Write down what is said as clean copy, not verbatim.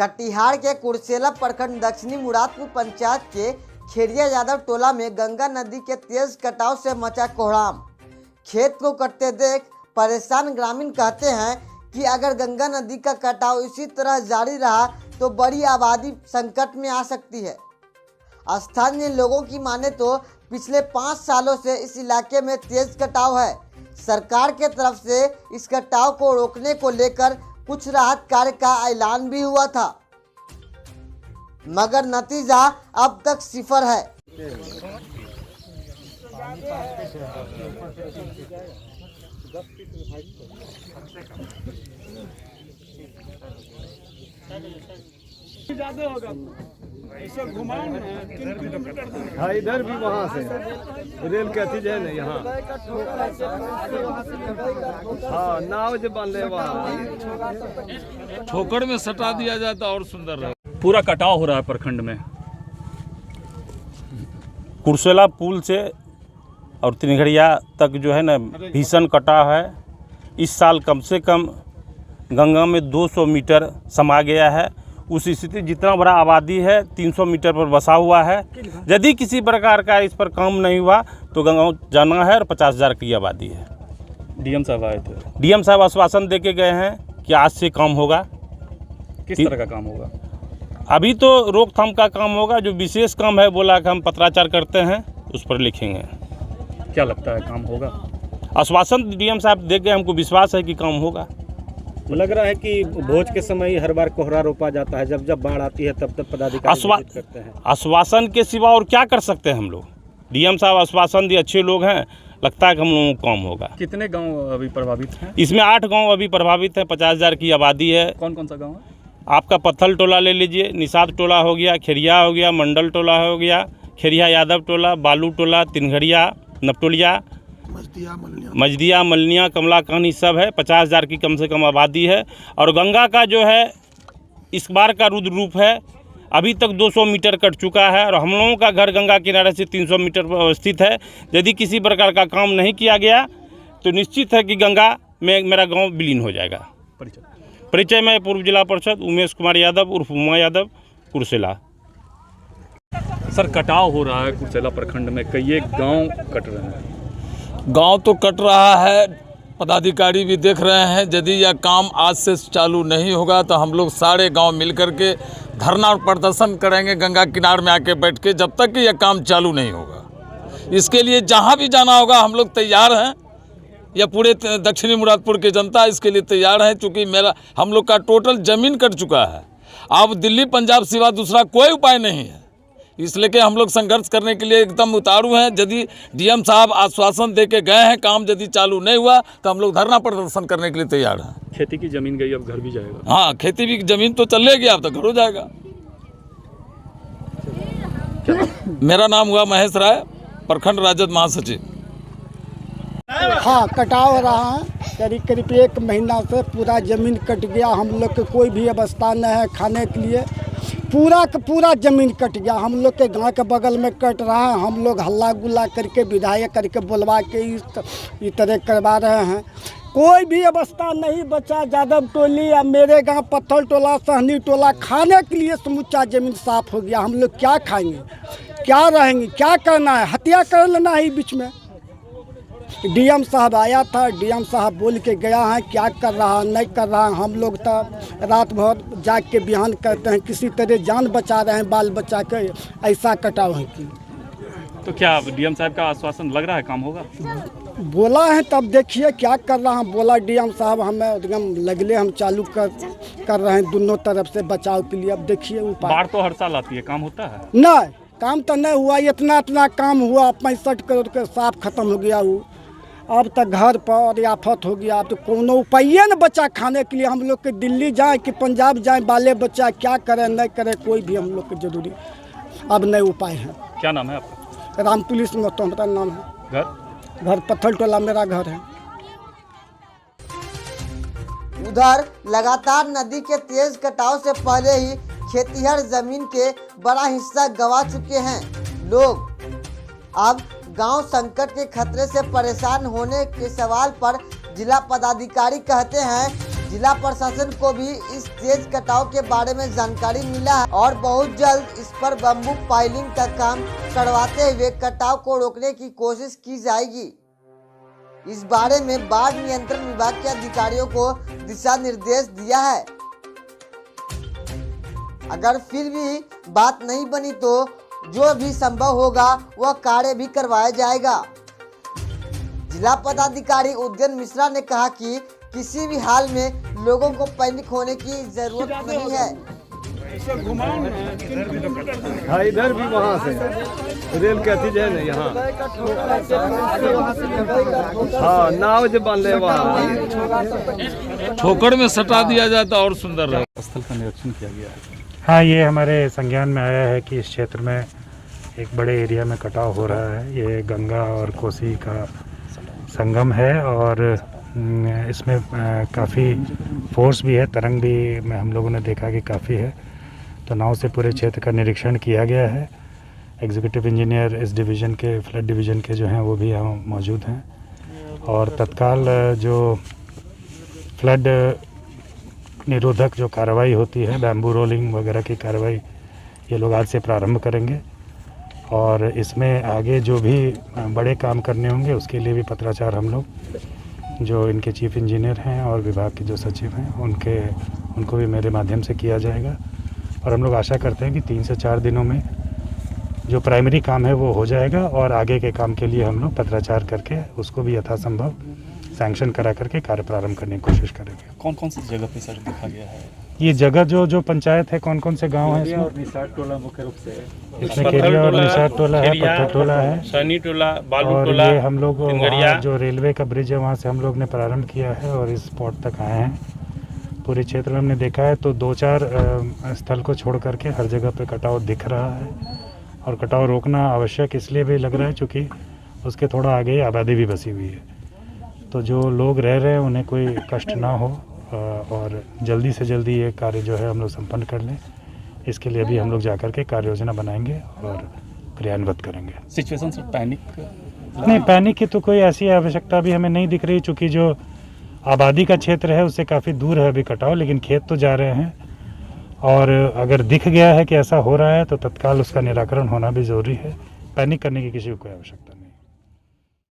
कटिहार के कुर्सेला प्रखंड दक्षिणी मुरादपुर पंचायत के खेरिया यादव टोला में गंगा नदी के तेज कटाव से मचा कोहराम। खेत को कटते देख परेशान ग्रामीण कहते हैं कि अगर गंगा नदी का कटाव इसी तरह जारी रहा तो बड़ी आबादी संकट में आ सकती है। स्थानीय लोगों की माने तो पिछले 5 सालों से इस इलाके में तेज कटाव है। सरकार के तरफ से इस कटाव को रोकने को लेकर कुछ राहत कार्य का ऐलान भी हुआ था, मगर नतीजा अब तक सिफर है। ज्यादा होगा ऐसा घुमाओ ना 3 किलोमीटर। हाँ, इधर भी वहाँ से रेल के अथी है ना यहाँ। हाँ, नाव जो बन रहे वहाँ ठोकर में सटा दिया जाता और सुंदर रहा। पूरा कटाव हो रहा है प्रखंड में। कुर्सेला पुल से और तिनघड़िया तक जो है ना भीषण कटाव है। इस साल कम से कम गंगा में 200 मीटर समा गया है। उस स्थिति जितना बड़ा आबादी है 300 मीटर पर बसा हुआ है। यदि किसी प्रकार का इस पर काम नहीं हुआ तो गंगा जाना है और 50,000 की आबादी है। डीएम साहब आए थे। डीएम साहब आश्वासन दे के गए हैं कि आज से काम होगा। किस तरह का काम होगा? अभी तो रोकथाम का काम होगा, जो विशेष काम है बोला कि हम पत्राचार करते हैं उस पर लिखेंगे। क्या लगता है काम होगा? आश्वासन डीएम साहब दे गए, हमको विश्वास है कि काम होगा। लग रहा है कि भोज के समय ही हर बार कोहरा रोपा जाता है, जब जब बाढ़ आती है तब तब पदाधिकारी विजिट करते हैं। आश्वासन के सिवा और क्या कर सकते हैं हम लोग? डीएम साहब आश्वासन दिए, अच्छे लोग हैं, लगता है कि हम लोगों को काम होगा। कितने गांव अभी प्रभावित हैं? इसमें 8 गांव अभी प्रभावित हैं। 50,000 की आबादी है। कौन कौन सा गाँव है? आपका पत्थल टोला ले लीजिए, निषाद टोला हो गया, खेरिया हो गया, मंडल टोला हो गया, खेरिया यादव टोला, बालू टोला, तिनघड़िया, नपटोलिया, मजदिया, मलनिया, कमला कहानी सब है। 50,000 की कम से कम आबादी है। और गंगा का जो है इस बार का रुद्र रूप है। अभी तक 200 मीटर कट चुका है और हम लोगों का घर गंगा किनारे से 300 मीटर पर अवस्थित है। यदि किसी प्रकार का काम नहीं किया गया तो निश्चित है कि गंगा में मेरा गांव विलीन हो जाएगा। परिचय में पूर्व जिला पार्षद उमेश कुमार यादव उर्फ उमा यादव, कुर्सेला। सर, कटाव हो रहा है कुर्सेला प्रखंड में, कई गांव कट रहे हैं। गांव तो कट रहा है, पदाधिकारी भी देख रहे हैं। यदि यह काम आज से चालू नहीं होगा तो हम लोग सारे गांव मिलकर के धरना और प्रदर्शन करेंगे गंगा किनारे में आके बैठ के, जब तक कि यह काम चालू नहीं होगा। इसके लिए जहां भी जाना होगा हम लोग तैयार हैं। यह पूरे दक्षिणी मुरादपुर की जनता इसके लिए तैयार है, चूँकि हम लोग का टोटल ज़मीन कट चुका है। अब दिल्ली पंजाब सिवा दूसरा कोई उपाय नहीं है, इसलिए कि हम लोग संघर्ष करने के लिए एकदम उतारू हैं। यदि डीएम साहब आश्वासन दे के गए हैं, काम यदि चालू नहीं हुआ तो हम लोग धरना प्रदर्शन करने के लिए तैयार हैं। खेती की जमीन गई, अब घर भी जाएगा। हाँ, खेती भी जमीन तो चलेगी, अब तो घर हो जाएगा। मेरा नाम हुआ महेश राय, प्रखंड राजद महासचिव। हाँ, कटाव हो रहा है। करीब करीब 1 महीना से पूरा ज़मीन कट गया। हम लोग के कोई भी व्यवस्था नहीं है खाने के लिए। पूरा का पूरा ज़मीन कट गया। हम लोग के गांव के बगल में कट रहा है। हम लोग हल्ला गुल्ला करके विधायक करके बुलवा के इस तरह करवा रहे हैं। कोई भी व्यवस्था नहीं बचा। यादव टोली या मेरे गांव पत्थल टोला, सहनी टोला, खाने के लिए समूचा ज़मीन साफ हो गया। हम लोग क्या खाएंगे, क्या रहेंगे, क्या करना है? हत्या कर लेना है बीच में। डीएम साहब आया था, डीएम साहब बोल के गया है, क्या कर रहा नहीं कर रहा। हम लोग तो रात भर जाग के बयान करते हैं, किसी तरह जान बचा रहे हैं बाल बच्चा के। ऐसा कटाव है कि तो क्या डीएम साहब का आश्वासन लग रहा है काम होगा? बोला है, तब देखिए क्या कर रहा है। बोला डीएम साहब हमें एकदम लगले, हम चालू कर रहे हैं दोनों तरफ से बचाव के लिए। अब देखिए उपाय। बाढ़ तो हर साल आती है, काम होता है? नहीं, काम तो नहीं हुआ। इतना काम हुआ, 65 करोड़ के साफ खत्म हो गया वो। अब तक घर पर आफत हो गया। अब तो कोनो उपाय न बचा खाने के लिए। हम लोग के दिल्ली जाए कि पंजाब जाए, बाले बच्चा क्या करें नहीं करें, कोई भी हम लोग के जरूरी अब नहीं उपाय है। क्या नाम है आपका? राम पुलिस में तो हमारा नाम है। घर पत्थल टोला मेरा घर है। उधर लगातार नदी के तेज कटाव से पहले ही खेतिहर जमीन के बड़ा हिस्सा गंवा चुके हैं लोग। अब गांव संकट के खतरे से परेशान होने के सवाल पर जिला पदाधिकारी कहते हैं जिला प्रशासन को भी इस तेज कटाव के बारे में जानकारी मिला है और बहुत जल्द इस पर बम्बू पाइलिंग का काम करवाते हुए कटाव को रोकने की कोशिश की जाएगी। इस बारे में बाढ़ नियंत्रण विभाग के अधिकारियों को दिशा निर्देश दिया है। अगर फिर भी बात नहीं बनी तो जो भी संभव होगा वह कार्य भी करवाया जाएगा। जिला पदाधिकारी उदयन मिश्रा ने कहा कि किसी भी हाल में लोगों को पैनिक होने की जरूरत नहीं है। हाँ, इधर भी वहाँ से रेल के अथी है ना यहाँ। हाँ, नाव जो बन रहे वहाँ ठोकर में सटा दिया जाए तो और सुंदर रहे। स्थल का निरीक्षण किया गया है। हाँ, ये हमारे संज्ञान में आया है कि इस क्षेत्र में एक बड़े एरिया में कटाव हो रहा है। ये गंगा और कोसी का संगम है और इसमें काफ़ी फोर्स भी है, तरंग भी में हम लोगों ने देखा कि काफ़ी है। तो नाव से पूरे क्षेत्र का निरीक्षण किया गया है। एग्जीक्यूटिव इंजीनियर इस डिवीज़न के, फ्लड डिवीज़न के जो हैं वो भी यहाँ मौजूद हैं और तत्काल जो फ्लड निरोधक जो कार्रवाई होती है, बैम्बू रोलिंग वगैरह की कार्रवाई ये लोग आज से प्रारंभ करेंगे और इसमें आगे जो भी बड़े काम करने होंगे उसके लिए भी पत्राचार हम लोग जो इनके चीफ इंजीनियर हैं और विभाग के जो सचिव हैं उनको भी मेरे माध्यम से किया जाएगा और हम लोग आशा करते हैं कि 3 से 4 दिनों में जो प्राइमरी काम है वो हो जाएगा और आगे के काम के लिए हम लोग पत्राचार करके उसको भी यथासंभव सैंक्शन करा करके कार्य प्रारंभ करने की कोशिश करेंगे। कौन कौन सी जगह पे सर देखा गया है? ये जगह जो पंचायत है, कौन कौन से गांव हैं इसमें? निसार टोला मुख्य रूप से इसमें खेरिया और निसार टोला है, पत्थर टोला है, सैनी टोला, बालू और टोला, ये हम लोग तिनगरिया। जो रेलवे का ब्रिज है वहाँ से हम लोग ने प्रारंभ किया है और इस स्पॉट तक आए हैं। पूरे क्षेत्र में हमने देखा है तो 2-4 स्थल को छोड़ करके हर जगह पे कटाव दिख रहा है और कटाव रोकना आवश्यक इसलिए भी लग रहा है क्योंकि उसके थोड़ा आगे आबादी भी बसी हुई है। तो जो लोग रह रहे हैं उन्हें कोई कष्ट ना हो और जल्दी से जल्दी ये कार्य जो है हम लोग संपन्न कर लें, इसके लिए भी हम लोग जाकर के कार्य योजना बनाएंगे और क्रियान्वित करेंगे। सिचुएशन सर पैनिक नहीं, पैनिक की तो कोई ऐसी आवश्यकता भी हमें नहीं दिख रही चूँकि जो आबादी का क्षेत्र है उससे काफ़ी दूर है अभी कटाव, लेकिन खेत तो जा रहे हैं और अगर दिख गया है कि ऐसा हो रहा है तो तत्काल उसका निराकरण होना भी ज़रूरी है। पैनिक करने की किसी को कोई आवश्यकता नहीं।